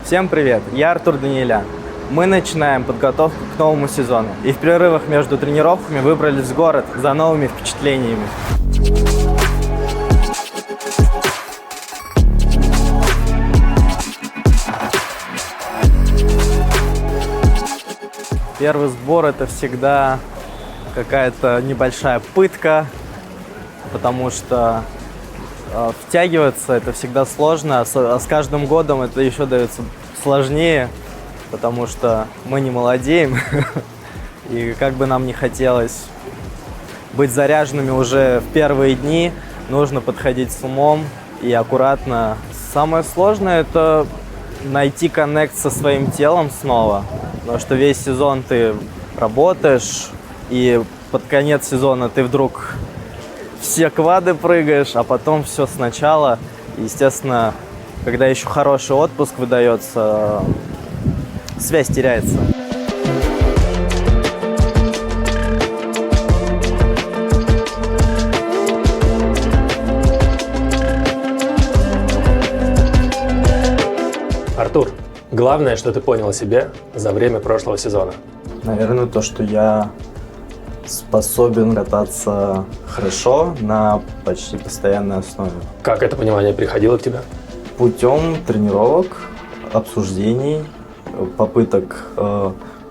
Всем привет, я Артур Даниэлян. Мы начинаем подготовку к новому сезону и в перерывах между тренировками выбрались в город за новыми впечатлениями. Первый сбор — это всегда какая-то небольшая пытка, потому что втягиваться это всегда сложно, а с каждым годом это еще дается сложнее, потому что мы не молодеем, и как бы нам не хотелось быть заряженными уже в первые дни, нужно подходить с умом и аккуратно. Самое сложное — это найти коннект со своим телом снова, потому что весь сезон ты работаешь, и под конец сезона ты вдруг все квады прыгаешь, а потом все сначала. Естественно, когда еще хороший отпуск выдается, связь теряется. Артур, главное, что ты понял о себе за время прошлого сезона? Наверное, то, что я способен кататься хорошо на почти постоянной основе. Как это понимание приходило к тебе? Путем тренировок, обсуждений, попыток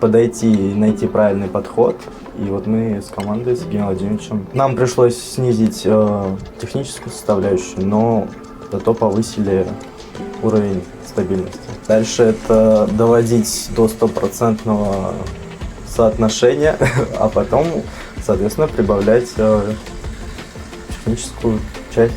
подойти и найти правильный подход. И вот мы с командой, с Евгением Владимировичем, нам пришлось снизить техническую составляющую, но зато повысили уровень стабильности. Дальше это доводить до 100% соотношения, а потом, соответственно, прибавлять техническую часть,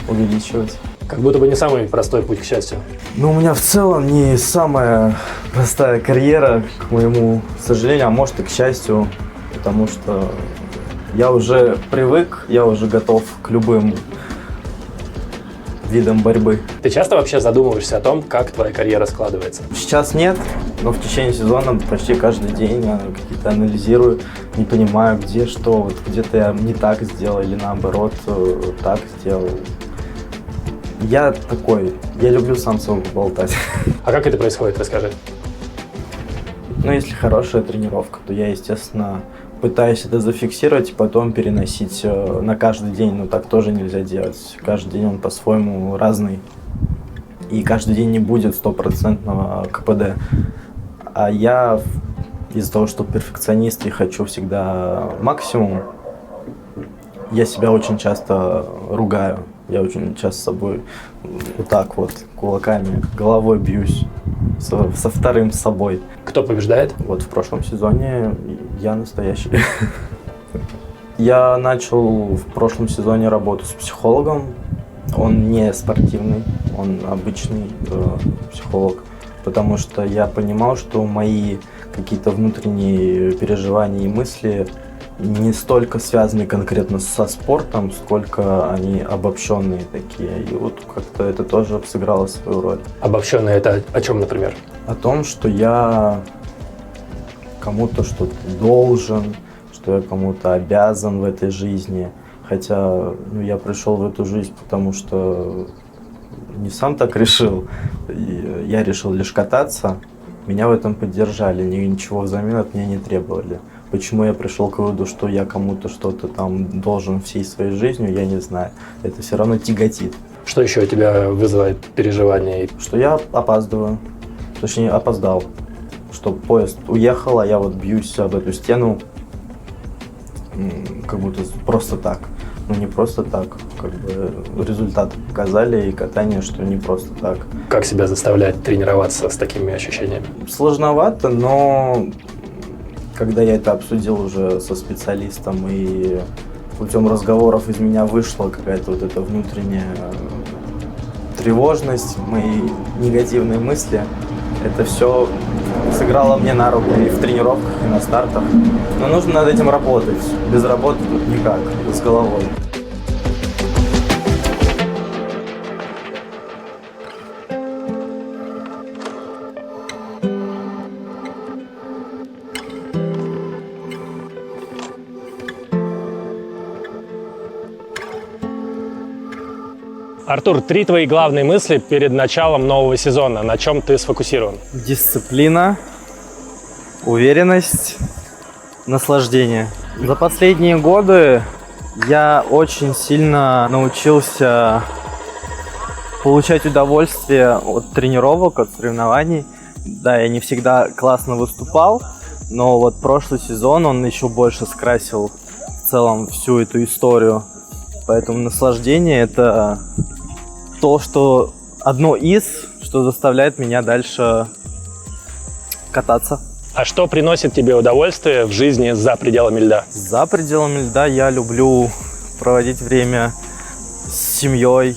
увеличивать. Как будто бы не самый простой путь к счастью. Ну, у меня в целом не самая простая карьера, к моему сожалению, а может и к счастью, потому что я уже привык, я уже готов к любым видам борьбы. Ты часто вообще задумываешься о том, как твоя карьера складывается? Сейчас нет, но в течение сезона почти каждый день я какие-то анализирую, не понимаю, где что, вот где-то я не так сделал или наоборот так сделал. Я такой, я люблю сам собой болтать. А как это происходит, расскажи. Ну, если хорошая тренировка, то я, естественно, пытаюсь это зафиксировать и потом переносить на каждый день, но так тоже нельзя делать. Каждый день он по-своему разный, и каждый день не будет 100% КПД. А я из-за того, что перфекционист и хочу всегда максимум, я себя очень часто ругаю. Я очень часто с собой вот так вот кулаками, головой бьюсь со вторым собой. Кто побеждает? Вот в прошлом сезоне я настоящий. Я начал в прошлом сезоне работу с психологом. Он не спортивный, он обычный психолог. Потому что я понимал, что мои какие-то внутренние переживания и мысли не столько связаны конкретно со спортом, сколько они обобщенные такие. И вот как-то это тоже сыграло свою роль. Обобщенно это о чем, например? О том, что я кому-то что-то должен, что я кому-то обязан в этой жизни. Хотя я пришел в эту жизнь, потому что не сам так решил. Я решил лишь кататься. Меня в этом поддержали, ничего взамен от меня не требовали. Почему я пришел к выводу, что я кому-то что-то там должен всей своей жизнью, я не знаю. Это все равно тяготит. Что еще у тебя вызывает переживания? Что я опаздываю, точнее опоздал. Что поезд уехал, а я вот бьюсь об эту стену, как будто просто так. Ну не просто так, как бы результаты показали и катание, что не просто так. Как себя заставлять тренироваться с такими ощущениями? Сложновато, но когда я это обсудил уже со специалистом и путем разговоров из меня вышла какая-то вот эта внутренняя тревожность, мои негативные мысли, это все сыграло мне на руку и в тренировках, и на стартах. Но нужно над этим работать. Без работы тут никак, с головой. Артур, 3 твои главные мысли перед началом нового сезона. На чем ты сфокусирован? Дисциплина, уверенность, наслаждение. За последние годы я очень сильно научился получать удовольствие от тренировок, от соревнований. Да, я не всегда классно выступал, но вот прошлый сезон он еще больше скрасил в целом всю эту историю. Поэтому наслаждение — это то, что одно из, что заставляет меня дальше кататься. А что приносит тебе удовольствие в жизни за пределами льда? За пределами льда я люблю проводить время с семьей.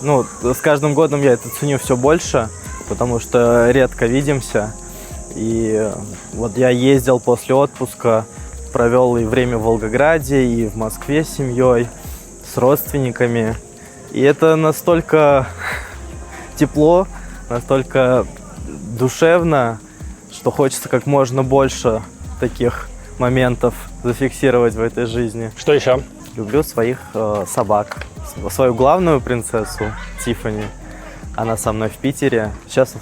Ну, с каждым годом я это ценю все больше, потому что редко видимся. И вот я ездил после отпуска, провел и время в Волгограде, и в Москве с семьей, с родственниками. И это настолько тепло, настолько душевно, что хочется как можно больше таких моментов зафиксировать в этой жизни. Что еще? Люблю своих собак. Свою главную принцессу Тиффани. Она со мной в Питере. Сейчас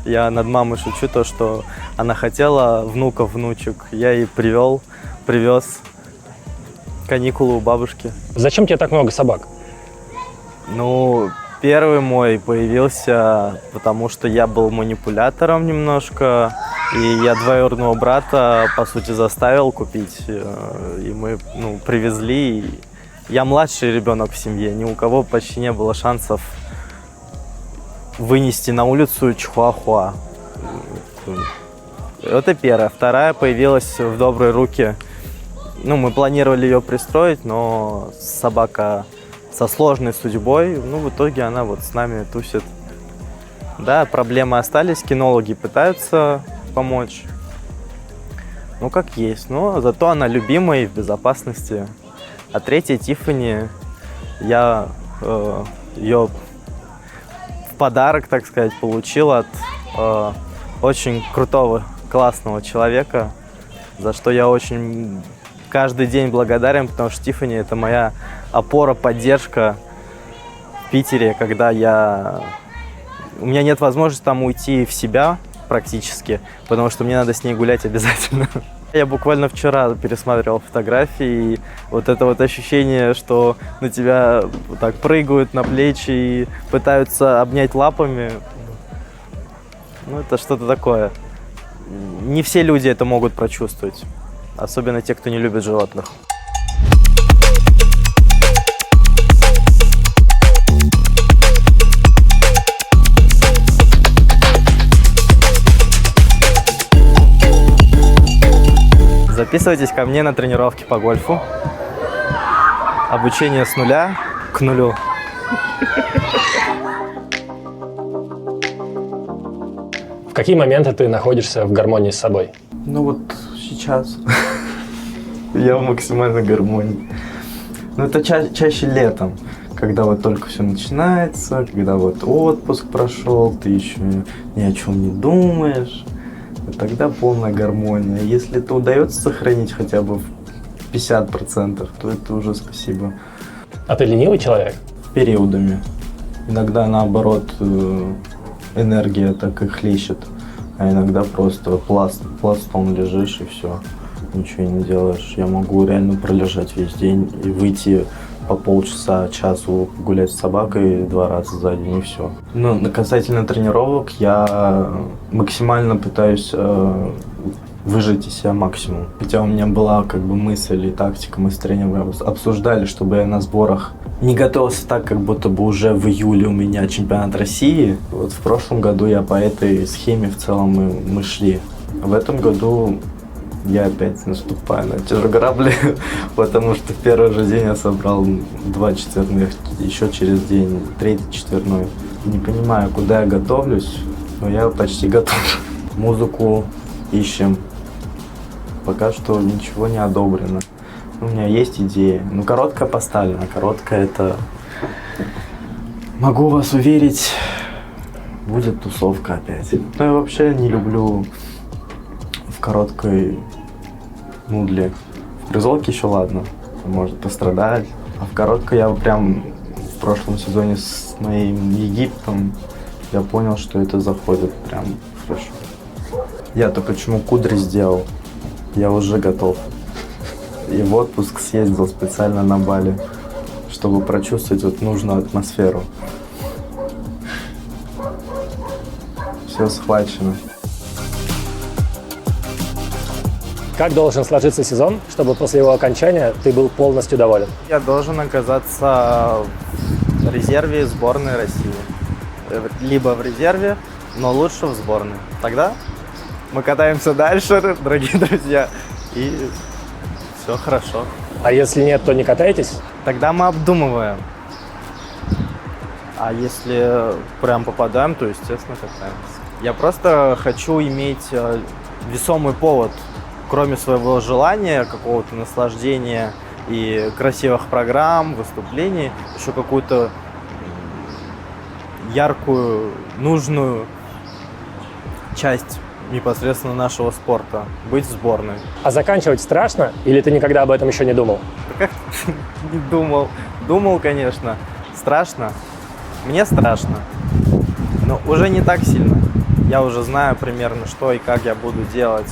я над мамой шучу, то, что она хотела внуков, внучек. Я ей привез каникулы у бабушки. Зачем тебе так много собак? Ну, первый мой появился, потому что я был манипулятором немножко, и я двоюродного брата, по сути, заставил купить, и мы, привезли. И я младший ребенок в семье, ни у кого почти не было шансов вынести на улицу чихуахуа. Это первая. Вторая появилась в добрые руки. Мы планировали ее пристроить, но собака со сложной судьбой, в итоге она вот с нами тусит. Да, проблемы остались, кинологи пытаются помочь. Как есть, но зато она любимая и в безопасности. А третья, Тиффани, я ее в подарок, так сказать, получил от очень крутого, классного человека, за что я очень каждый день благодарен, потому что Тиффани — это моя опора, поддержка в Питере, когда у меня нет возможности там уйти в себя практически, потому что мне надо с ней гулять обязательно. Я буквально вчера пересматривал фотографии, и вот это вот ощущение, что на тебя так прыгают на плечи и пытаются обнять лапами, это что-то такое. Не все люди это могут прочувствовать, особенно те, кто не любит животных. Записывайтесь ко мне на тренировки по гольфу. Обучение с нуля к нулю. В какие моменты ты находишься в гармонии с собой? Сейчас. Я в максимальной гармонии. Это чаще летом, когда вот только все начинается, когда вот отпуск прошел, ты еще ни о чем не думаешь. Тогда полная гармония. Если это удается сохранить хотя бы в 50%, то это уже спасибо. А ты ленивый человек? Периодами. Иногда, наоборот, энергия так и хлещет, а иногда просто пластом лежишь и все, ничего не делаешь. Я могу реально пролежать весь день и выйти по полчаса, часу гулять с собакой 2 раза за день и все. Касательно тренировок, я максимально пытаюсь выжать из себя максимум. Хотя у меня была мысль и тактика, мы с тренером обсуждали, чтобы я на сборах не готовился так, как будто бы уже в июле у меня чемпионат России. Вот в прошлом году я по этой схеме в целом мы шли. В этом году я опять наступаю на те же грабли, потому что в первый же день я собрал 2 четверных, еще через день 3-й четверной. Не понимаю, куда я готовлюсь, но я почти готов. Музыку ищем. Пока что ничего не одобрено. У меня есть идеи. Короткая поставлена. Короткая — это... Могу вас уверить, будет тусовка опять. Я вообще не люблю в короткой В фризолке еще ладно, может пострадать. А в короткой я прям в прошлом сезоне с моим Египтом, я понял, что это заходит прям хорошо. Я-то почему кудри сделал? Я уже готов. И в отпуск съездил специально на Бали, чтобы прочувствовать вот нужную атмосферу. Все схвачено. Как должен сложиться сезон, чтобы после его окончания ты был полностью доволен? Я должен оказаться в резерве сборной России. Либо в резерве, но лучше в сборной. Тогда мы катаемся дальше, дорогие друзья, и все хорошо. А если нет, то не катаетесь? Тогда мы обдумываем. А если прям попадаем, то, естественно, катаемся. Я просто хочу иметь весомый повод, кроме своего желания, какого-то наслаждения и красивых программ, выступлений, еще какую-то яркую, нужную часть непосредственно нашего спорта, быть в сборной. А заканчивать страшно или ты никогда об этом еще не думал? Да как не думал? Думал, конечно. Страшно. Мне страшно. Но уже не так сильно. Я уже знаю примерно, что и как я буду делать.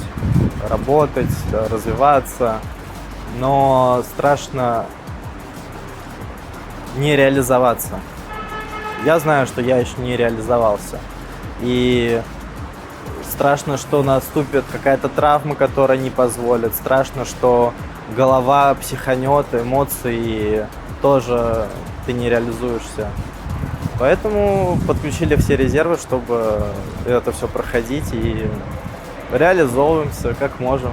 Работать, развиваться. Но страшно не реализоваться. Я знаю, что я еще не реализовался. И страшно, что наступит какая-то травма, которая не позволит. Страшно, что голова психанет, эмоции, и тоже ты не реализуешься. Поэтому подключили все резервы, чтобы это все проходить, и реализовываемся как можем.